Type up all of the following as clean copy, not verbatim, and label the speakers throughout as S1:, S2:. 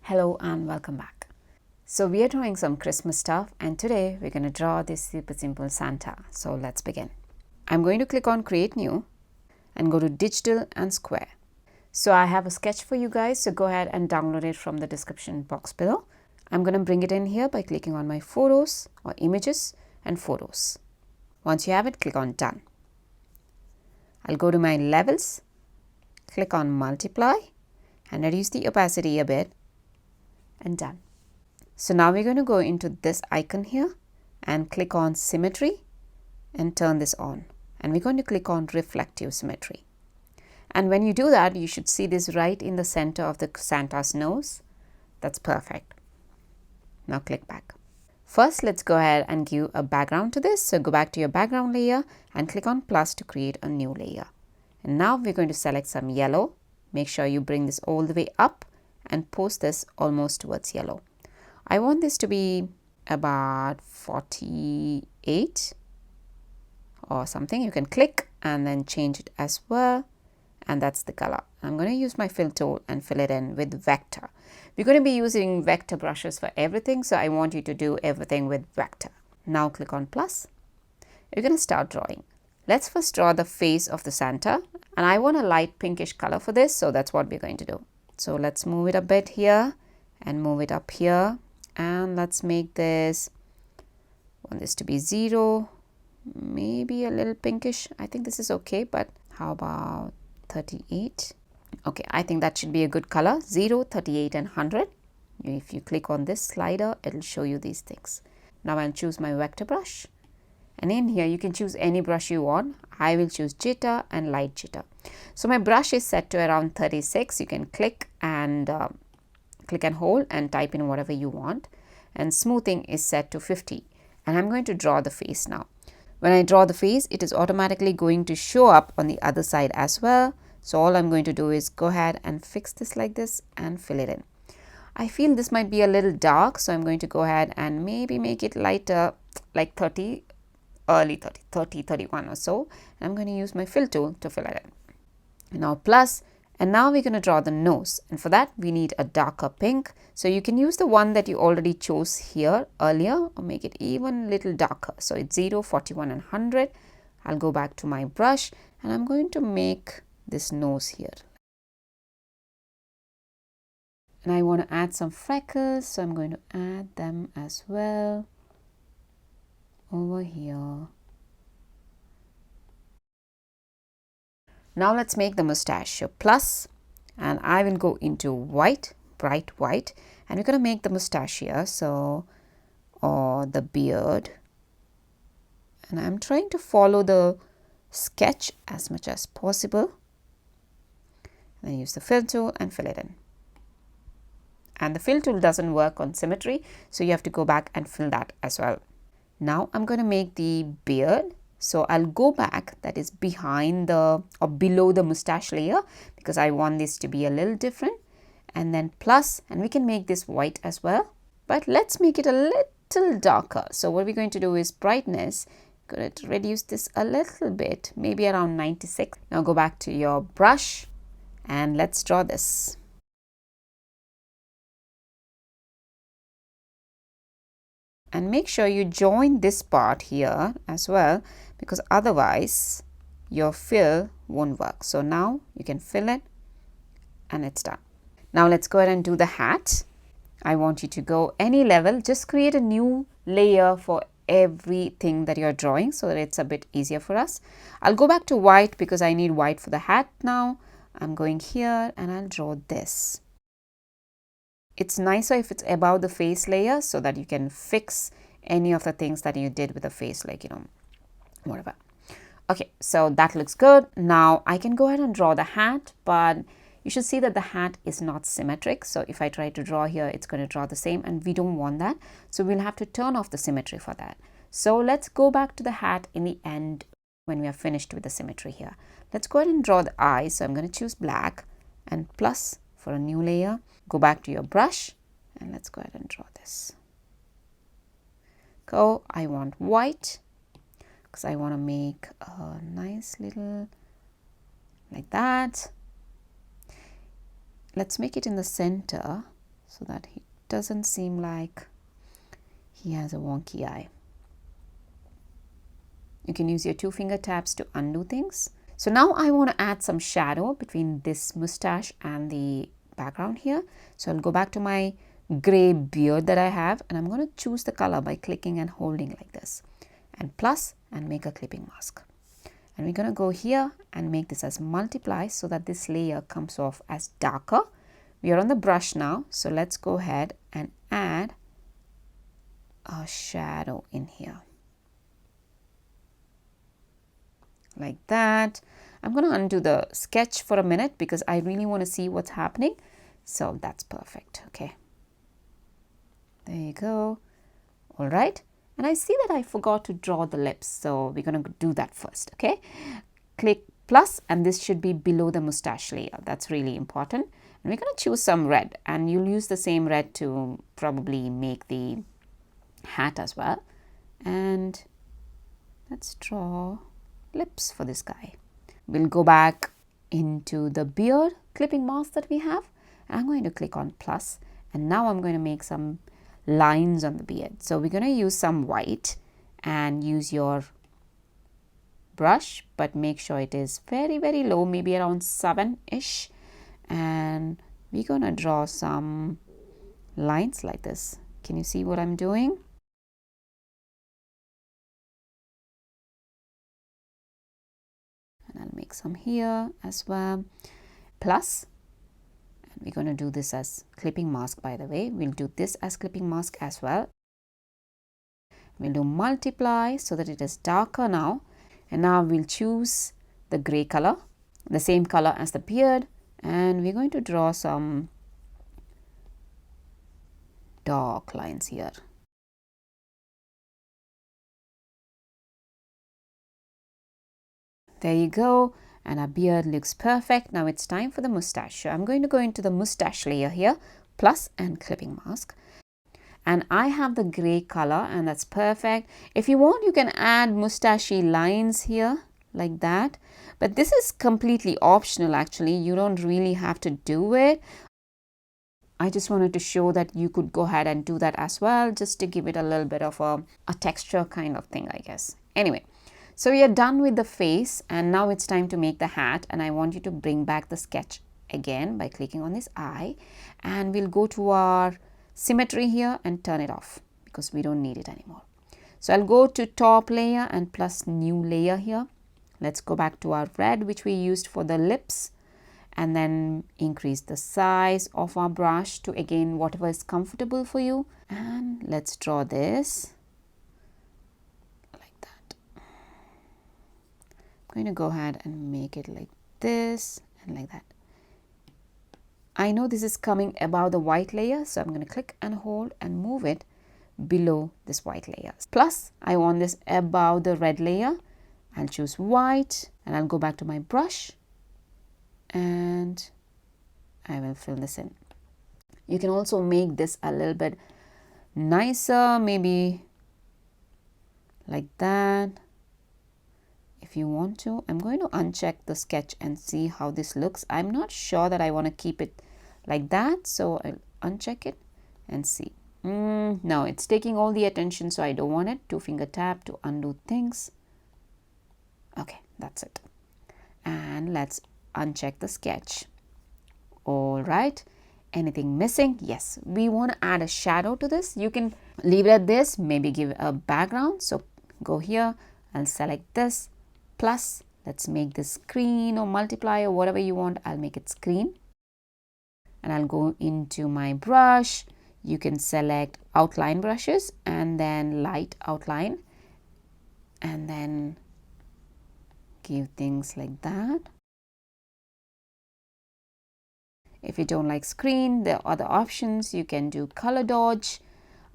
S1: Hello and welcome back. So we are drawing some Christmas stuff and today we're going to draw this super simple Santa. So let's begin. I'm going to click on Create New and go to Digital and Square. So I have a sketch for you guys, so go ahead and download it from the description box below. I'm going to bring it in here by clicking on my Photos or Images and Photos. Once you have it, click on Done. I'll go to my Levels, click on Multiply and reduce the opacity a bit. And done. So now we're going to go into this icon here and click on Symmetry and turn this on. And we're going to click on Reflective Symmetry. And when you do that, you should see this right in the center of the Santa's nose. That's perfect. Now click back. First, let's go ahead and give a background to this. So go back to your background layer and click on plus to create a new layer. And now we're going to select some yellow. Make sure you bring this all the way up and post this almost towards yellow. I want this to be about 48 or something. You can click and then change it as well, and that's the color. I'm going to use my fill tool and fill it in with vector. We're going to be using vector brushes for everything, so I want you to do everything with vector. Now click on plus. You're going to start drawing. Let's first draw the face of the Santa, and I want a light pinkish color for this, so that's what we're going to do. So let's move it a bit here and move it up here, and let's make this, want this to be 0, maybe a little pinkish. I think this is okay, but how about 38? Okay, I think that should be a good color. 0, 38 and 100. If you click on this slider, it'll show you these things. Now I'll choose my vector brush, and in here you can choose any brush you want. I will choose jitter and light jitter. So my brush is set to around 36. You can click and hold and type in whatever you want. And smoothing is set to 50. And I'm going to draw the face now. When I draw the face, it is automatically going to show up on the other side as well. So all I'm going to do is go ahead and fix this like this and fill it in. I feel this might be a little dark, so I'm going to go ahead and maybe make it lighter, like 30, early 30, 31 or so. And I'm going to use my fill tool to fill it in. Now plus, and now we're going to draw the nose, and for that we need a darker pink. So you can use the one that you already chose here earlier or make it even a little darker. So it's 0, 41 and 100. I'll go back to my brush and I'm going to make this nose here. And I want to add some freckles, so I'm going to add them as well over here. Now let's make the mustache. So plus, and I will go into white, bright white, and we're going to make the mustache here, so, or the beard. And I'm trying to follow the sketch as much as possible. And then use the fill tool and fill it in. And the fill tool doesn't work on symmetry, so you have to go back and fill that as well. Now I'm going to make the beard. So I'll go back, that is behind the or below the mustache layer, because I want this to be a little different. And then plus, and we can make this white as well, but let's make it a little darker. So what we're going to do is brightness, going to reduce this a little bit, maybe around 96. Now go back to your brush and let's draw this. And make sure you join this part here as well, because otherwise your fill won't work. So now you can fill it and it's done. Now let's go ahead and do the hat. I want you to go any level, just create a new layer for everything that you're drawing so that it's a bit easier for us. I'll go back to white because I need white for the hat now. I'm going here and I'll draw this. It's nicer if it's above the face layer so that you can fix any of the things that you did with the face, like, whatever. Okay, so that looks good. Now I can go ahead and draw the hat, but you should see that the hat is not symmetric. So if I try to draw here, it's going to draw the same, and we don't want that. So we'll have to turn off the symmetry for that. So let's go back to the hat in the end when we are finished with the symmetry here. Let's go ahead and draw the eyes. So I'm going to choose black and plus for a new layer. Go back to your brush and let's go ahead and draw this. I want white because I want to make a nice little like that. Let's make it in the center so that he doesn't seem like he has a wonky eye. You can use your 2 finger taps to undo things. So now I want to add some shadow between this mustache and the background here. So I'll go back to my gray beard that I have, and I'm going to choose the color by clicking and holding like this, and plus, and make a clipping mask. And we're going to go here and make this as multiply so that this layer comes off as darker. We are on the brush now, so let's go ahead and add a shadow in here. Like that. I'm going to undo the sketch for a minute because I really want to see what's happening. So that's perfect. Okay. There you go. All right. And I see that I forgot to draw the lips. So we're going to do that first. Okay. Click plus, and this should be below the mustache layer. That's really important. And we're going to choose some red, and you'll use the same red to probably make the hat as well. And let's draw lips for this guy. We'll go back into the beard clipping mask that we have. I'm going to click on plus, and now I'm going to make some lines on the beard. So we're going to use some white and use your brush, but make sure it is very, very low, maybe around 7-ish. And we're going to draw some lines like this. Can you see what I'm doing? And I'll make some here as well. Plus, and we're going to do this as clipping mask, by the way. We'll do this as clipping mask as well. We'll do multiply so that it is darker now. And now we'll choose the gray color, the same color as the beard. And we're going to draw some dark lines here. There you go. And our beard looks perfect. Now it's time for the mustache. So I'm going to go into the mustache layer here, plus and clipping mask. And I have the gray color, and that's perfect. If you want, you can add mustachy lines here like that. But this is completely optional actually. You don't really have to do it. I just wanted to show that you could go ahead and do that as well, just to give it a little bit of a texture kind of thing, I guess. Anyway. So we are done with the face, and now it's time to make the hat, and I want you to bring back the sketch again by clicking on this eye, and we'll go to our symmetry here and turn it off because we don't need it anymore. So I'll go to top layer and plus new layer here. Let's go back to our red which we used for the lips, and then increase the size of our brush to again whatever is comfortable for you, and let's draw this. I'm going to go ahead and make it like this and like that. I know this is coming above the white layer, so I'm going to click and hold and move it below this white layer. Plus, I want this above the red layer. I'll choose white, and I'll go back to my brush, and I will fill this in. You can also make this a little bit nicer, maybe like that. If you want to, I'm going to uncheck the sketch and see how this looks. I'm not sure that I want to keep it like that, so I'll uncheck it and see. No, it's taking all the attention, so I don't want it. 2 finger tap to undo things. Okay, that's it. And let's uncheck the sketch. All right. Anything missing? Yes, we want to add a shadow to this. You can leave it at this, maybe give a background. So go here, I'll select this. Plus, let's make this screen or multiply or whatever you want. I'll make it screen. And I'll go into my brush. You can select outline brushes and then light outline. And then give things like that. If you don't like screen, there are other options. You can do color dodge.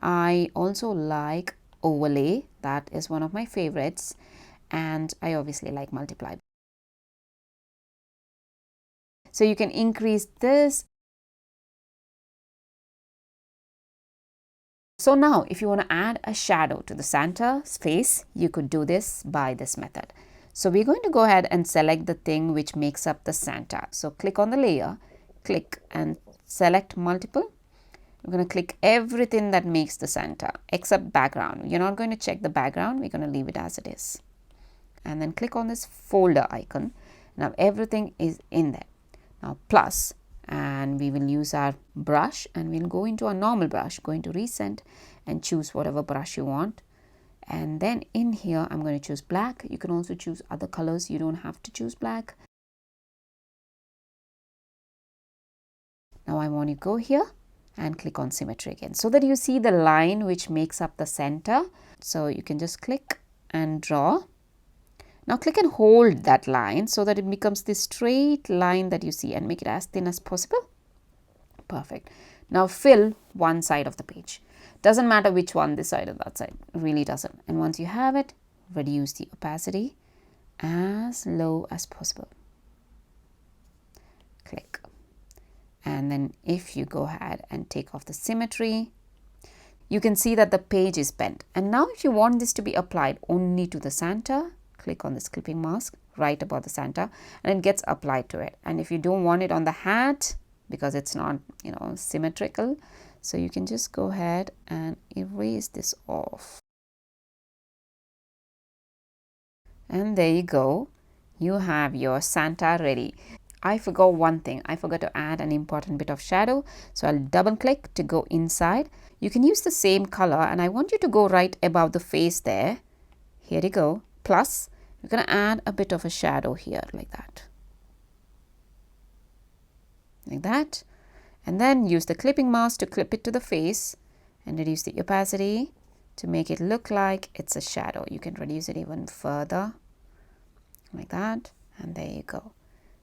S1: I also like overlay. That is one of my favorites. And I obviously like multiply. So you can increase this. So now if you want to add a shadow to the Santa's face, you could do this by this method. So we're going to go ahead and select the thing which makes up the Santa. So click on the layer, click and select multiple. we're going to click everything that makes the Santa except background. You're not going to check the background. We're going to leave it as it is. And then click on this folder icon. Now everything is in there. Now plus, and we will use our brush and we'll go into our normal brush, go into recent and choose whatever brush you want. And then in here, I'm going to choose black. You can also choose other colors. You don't have to choose black. Now I want to go here and click on symmetry again so that you see the line which makes up the center. So you can just click and draw. Now click and hold that line so that it becomes this straight line that you see and make it as thin as possible. Perfect. Now fill one side of the page. Doesn't matter which one, this side or that side, it really doesn't. And once you have it, reduce the opacity as low as possible. Click. And then if you go ahead and take off the symmetry, you can see that the page is bent. And now if you want this to be applied only to the Santa, click on this clipping mask right above the Santa and it gets applied to it. And if you don't want it on the hat because it's not, symmetrical, so you can just go ahead and erase this off. And there you go. You have your Santa ready. I forgot one thing. I forgot to add an important bit of shadow. So I'll double click to go inside. You can use the same color and I want you to go right above the face there. Here you go. Plus, you're going to add a bit of a shadow here like that. Like that. And then use the clipping mask to clip it to the face and reduce the opacity to make it look like it's a shadow. You can reduce it even further like that. And there you go.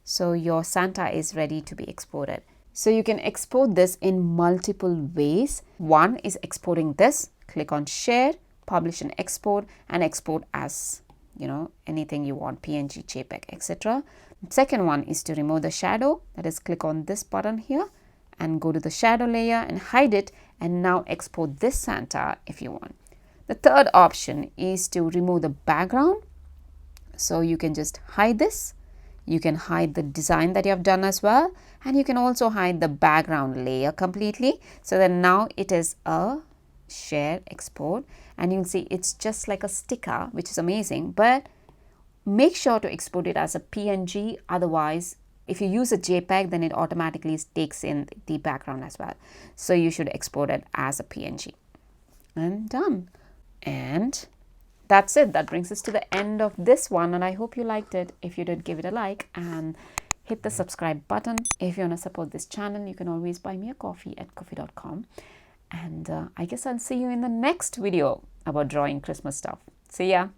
S1: So your Santa is ready to be exported. So you can export this in multiple ways. One is exporting this. Click on share, publish and export as anything you want, PNG, JPEG, etc. Second one is to remove the shadow. That is, click on this button here and go to the shadow layer and hide it and now export this Santa if you want. The third option is to remove the background. So you can just hide this. You can hide the design that you have done as well. And you can also hide the background layer completely. So then now it is a share export and you'll see it's just like a sticker, which is amazing. But make sure to export it as a PNG. Otherwise, if you use a JPEG, then it automatically takes in the background as well. So you should export it as a PNG. And done. And that's it. That brings us to the end of this one. And I hope you liked it. If you did, give it a like and hit the subscribe button. If you want to support this channel, you can always buy me a coffee at ko-fi.com. And I guess I'll see you in the next video about drawing Christmas stuff. See ya.